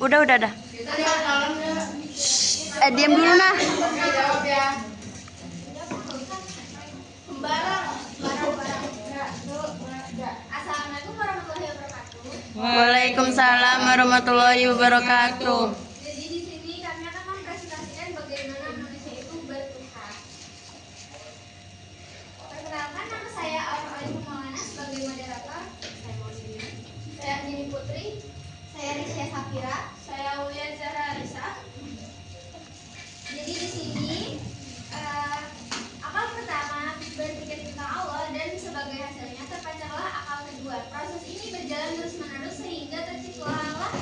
Udah. Diam dulu nah. Assalamualaikum warahmatullahi wabarakatuh. Waalaikumsalam warahmatullahi wabarakatuh. Jadi di sini kami akan mempresentasikan bagaimana manusia itu bertuhan. Perkenalkan, nama saya Aurel Maulana sebagai moderator. Saya Nini Putri. Saya Rizya Safira. Saya Ulia Zahra Arisa. Jadi di sini akal pertama berpikir tentang Allah dan sebagai hasilnya terpancarlah akal kedua. Proses ini berjalan terus-menerus sehingga terciptalah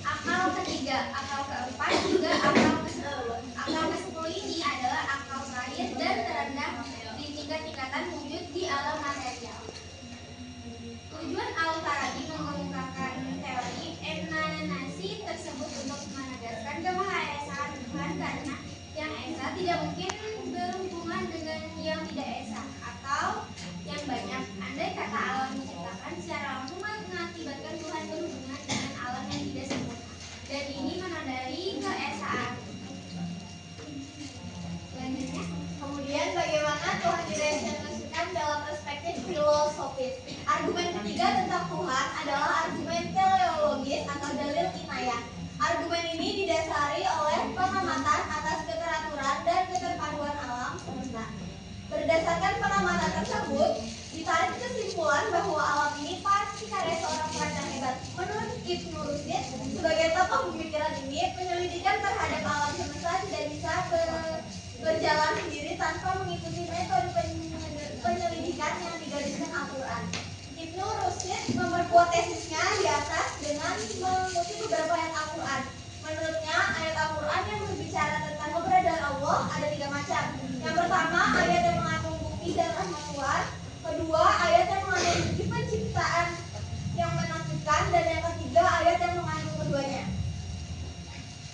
akal ketiga, akal keempat, hingga akal ke-10. Akal ke-10 ini adalah akal terakhir dan terendah di tingkat-tingkatan wujud di alam material. Tujuan Al-Farabi mengemukakan teori emanasi tersebut untuk menegaskan kemahasaan Tuhan, karena yang esa tidak mungkin berhubungan dengan yang tidak esa atau yang banyak. Andai kata alam diciptakan secara langsung mengakibatkan Tuhan berhubungan dengan alam yang tidak sempurna, dan ini menandai keesaan. Selanjutnya, kemudian bagaimana Tuhan direpresentasikan dalam perspektif filosofis. Argumen ketiga tentang Tuhan adalah argumen teleologis atau dalil inayah. Argumen ini didasari oleh pengamatan atas keteraturan dan keterpaduan alam semesta. Berdasarkan pengamatan tersebut, ditarik kesimpulan bahwa alam ini pasti karya seorang perancang hebat. Menurut Ibnu Rushd, sebagai tokoh pemikiran ini, penyelidikan terhadap alam semesta tidak bisa berjalan sendiri tanpa mengikuti metode penyelidikan yang digariskan Al-Quran. Ibnu Rushd memperkuat tesisnya di atas dengan mengutip beberapa ayat Al-Quran. Menurutnya, ayat Al-Quran yang berbicara tentang keberadaan Allah ada 3 macam. Yang pertama, ayat yang mengandung bukti dan rahmat Tuhan. Kedua, ayat yang mengandung bukti penciptaan yang menakjubkan. Dan yang ketiga, ayat yang mengandung keduanya.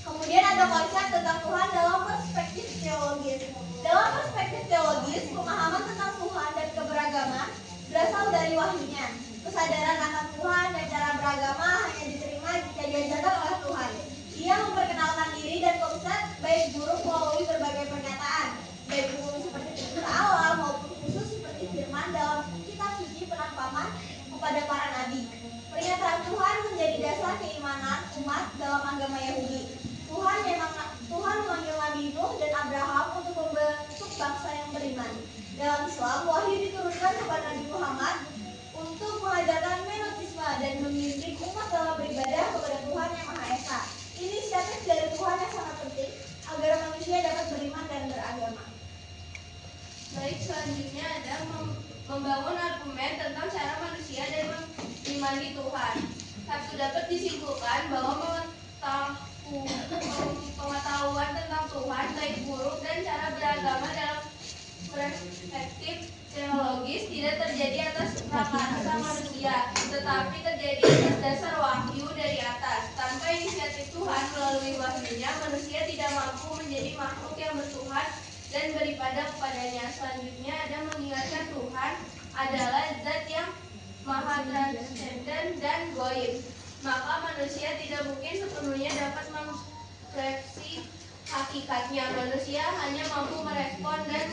Kemudian ada konsep tentang Tuhan dalam perspektif teologis. Dalam perspektif teologis, pemahaman tentang Tuhan dan keberagaman berasal dari wahyunya. Kesadaran akan Tuhan dan cara beragama hanya diterima jika diajarkan oleh Tuhan. Ia memperkenalkan diri dan konsep baik buruk melalui berbagai pernyataan, baik umum seperti tutur alam maupun khusus seperti firman dalam kitab suci penampakan kepada para nabi. Pernyataan Tuhan menjadi dasar keimanan umat dalam agama Yahudi. Tuhan memanggil Nabi Nuh dan Abraham untuk membentuk bangsa yang beriman. Dalam Islam, wahyu diturunkan kepada Nabi Muhammad untuk mengajarkan monoteisme dan membimbing umat dalam beribadah kepada Tuhan yang Maha Esa. Inisiatif dari Tuhan yang sangat penting agar manusia dapat beriman dan beragama. Baik, selanjutnya ada membangun argumen tentang cara manusia dan mengimani Tuhan. Satu, dapat disimpulkan bahwa pengetahuan tentang Tuhan baik buruk dan cara beragama dalam perspektif teologis tidak terjadi atas prakarsa manusia, tetapi terjadi atas dasar wahyu dari atas. Tanpa inisiatif Tuhan melalui wahyunya, manusia tidak mampu menjadi makhluk yang bertuhan dan beribadah kepadanya. Selanjutnya ada mengingatkan Tuhan adalah zat yang maha transenden dan goib. Maka manusia tidak mungkin sepenuhnya dapat mengekspresi hakikatnya. Manusia hanya mampu merespon dan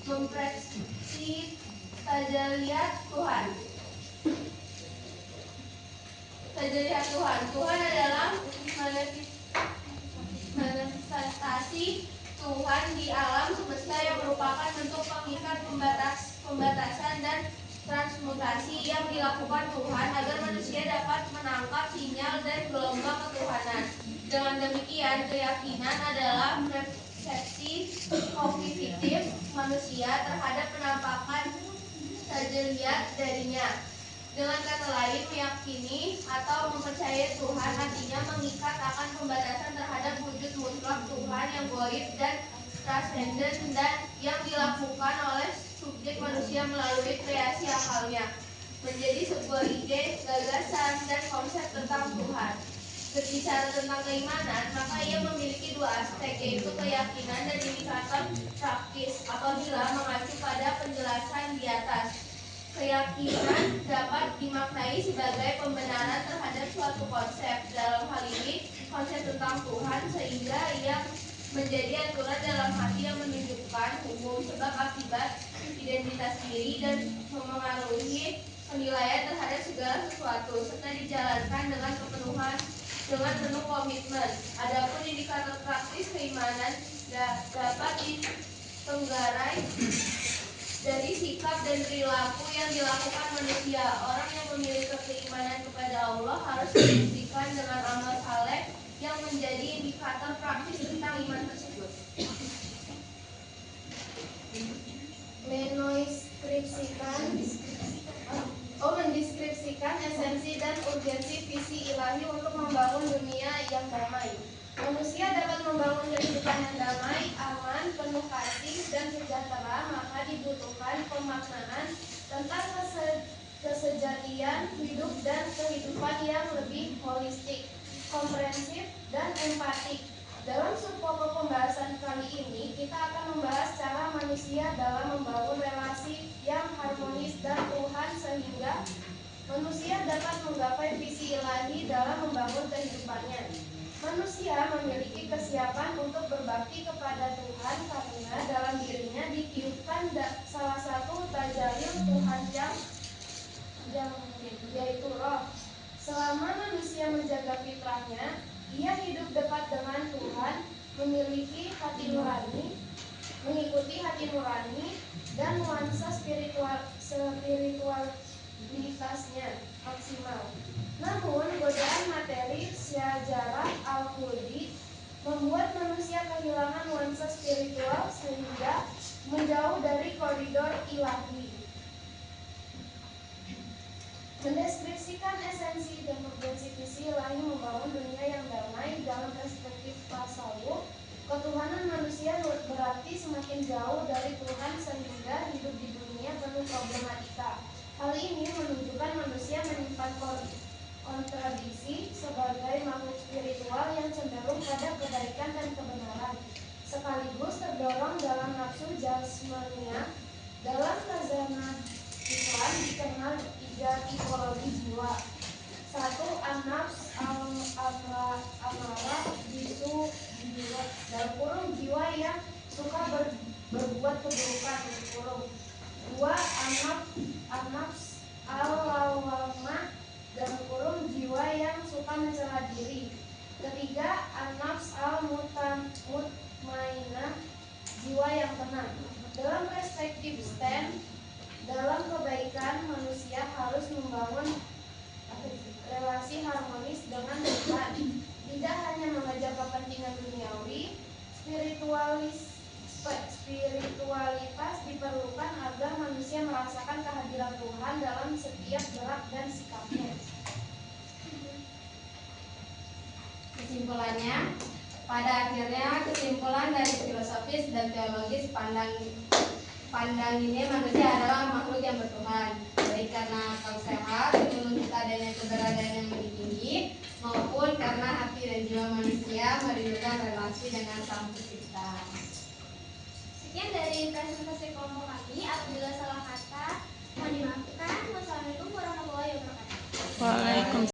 mempreksi tajalliyat Tuhan. Tajalliyat Tuhan. Tuhan adalah manifestasi Tuhan di alam semesta yang merupakan bentuk pengikat pembatasan dan transmutasi yang dilakukan Tuhan agar manusia dapat menangkap sinyal dan gelombang ketuhanan. Dengan demikian, keyakinan adalah persepsi kognitif manusia terhadap penampakan tajalliyat darinya. Dengan kata lain, meyakini atau mempercayai Tuhan artinya mengikat akan pembatasan terhadap wujud mutlak Tuhan yang goib dan transenden dan yang dilakukan oleh subjek manusia melalui kreasi akalnya menjadi sebuah ide, gagasan, dan konsep tentang Tuhan. Berbicara tentang keimanan, maka ia memiliki 2 aspek, yaitu keyakinan dan indikator praktis apabila mengacu pada penjelasan di atas. Keyakinan dapat dimaknai sebagai pembenaran terhadap suatu konsep. Dalam hal ini, konsep tentang Tuhan sehingga ia menjadi aturan dalam hati yang menunjukkan umum sebab akibat identitas diri dan memengaruhi penilaian terhadap segala sesuatu serta dijalankan dengan kepenuhan dengan penuh komitmen. Adapun indikator praktis keimanan dapat ditenggarai dari sikap dan perilaku yang dilakukan manusia. Orang yang memiliki keimanan kepada Allah harus membuktikan dengan amal saleh yang menjadi indikator praktis tentang iman tersebut. Mendeskripsikan esensi dan urgensi visi ilahi untuk membangun dunia yang damai. Manusia dapat membangun kehidupan yang damai, aman, penuh kasih, dan sejahtera, maka dibutuhkan pemaknaan tentang kesejatian hidup dan kehidupan yang lebih holistik, komprehensif, dan empatik. Dalam subpokok pembahasan kali ini, kita akan membahas cara manusia dalam membangun relasi yang harmonis dan Tuhan sehingga manusia dapat menggapai visi ilahi dalam membangun kehidupannya. Manusia memiliki kesiapan untuk berbakti kepada Tuhan karena dalam dirinya ditiupkan salah satu tajalil Tuhan yang yaitu roh. Selama manusia menjaga fitrahnya, ia hidup dekat dengan Tuhan, memiliki hati nurani, mengikuti hati nurani, dan nuansa spiritualitasnya maksimal. Namun, godaan materi syajarah al-khuldi membuat manusia kehilangan nuansa spiritual sehingga menjauh dari koridor ilahi. Mendeskripsikan esensi dan urgensi visi ilahi membangun dunia yang damai dalam perspektif tasawuf, ketuhanan manusia berarti semakin jauh dari Tuhan sehingga hidup di dunia penuh problematika. Hal ini menunjukkan manusia menyimpan kontradiksi sebagai makhluk spiritual yang cenderung pada kebaikan dan kebenaran, sekaligus terdorong dalam nafsu jasmania. Dalam khazanah Islam dikenal 3 tipologi jiwa. 1. An-nafs al-amarah bisu jiwa, dalam kurung jiwa yang suka berbuat keburukan, 2. An-nafs al-lawamah, dalam kurung jiwa yang suka mencela diri, 3. An-nafs al-mutmainah, jiwa yang tenang. Dalam perspektif Sten, dalam kebaikan manusia harus membangun relasi harmonis dengan Tuhan, tidak hanya mengejar kepentingan duniawi. Spiritualitas diperlukan agar manusia merasakan kehadiran Tuhan dalam setiap gerak dan sikapnya. Kesimpulannya, pada akhirnya kesimpulan dari filosofis dan teologis pandang ini manusia adalah makhluk yang bertuhan, baik karena akal sehat, ilmu kita adanya keberadaan yang lebih tinggi, maupun karena hati dan jiwa manusia merindukan relasi dengan Sang Pencipta. Sekian dari presentasi kelompok kami. Apabila salah kata, mohon dimaafkan. Wassalamualaikum warahmatullahi wabarakatuh. Waalaikumsalam.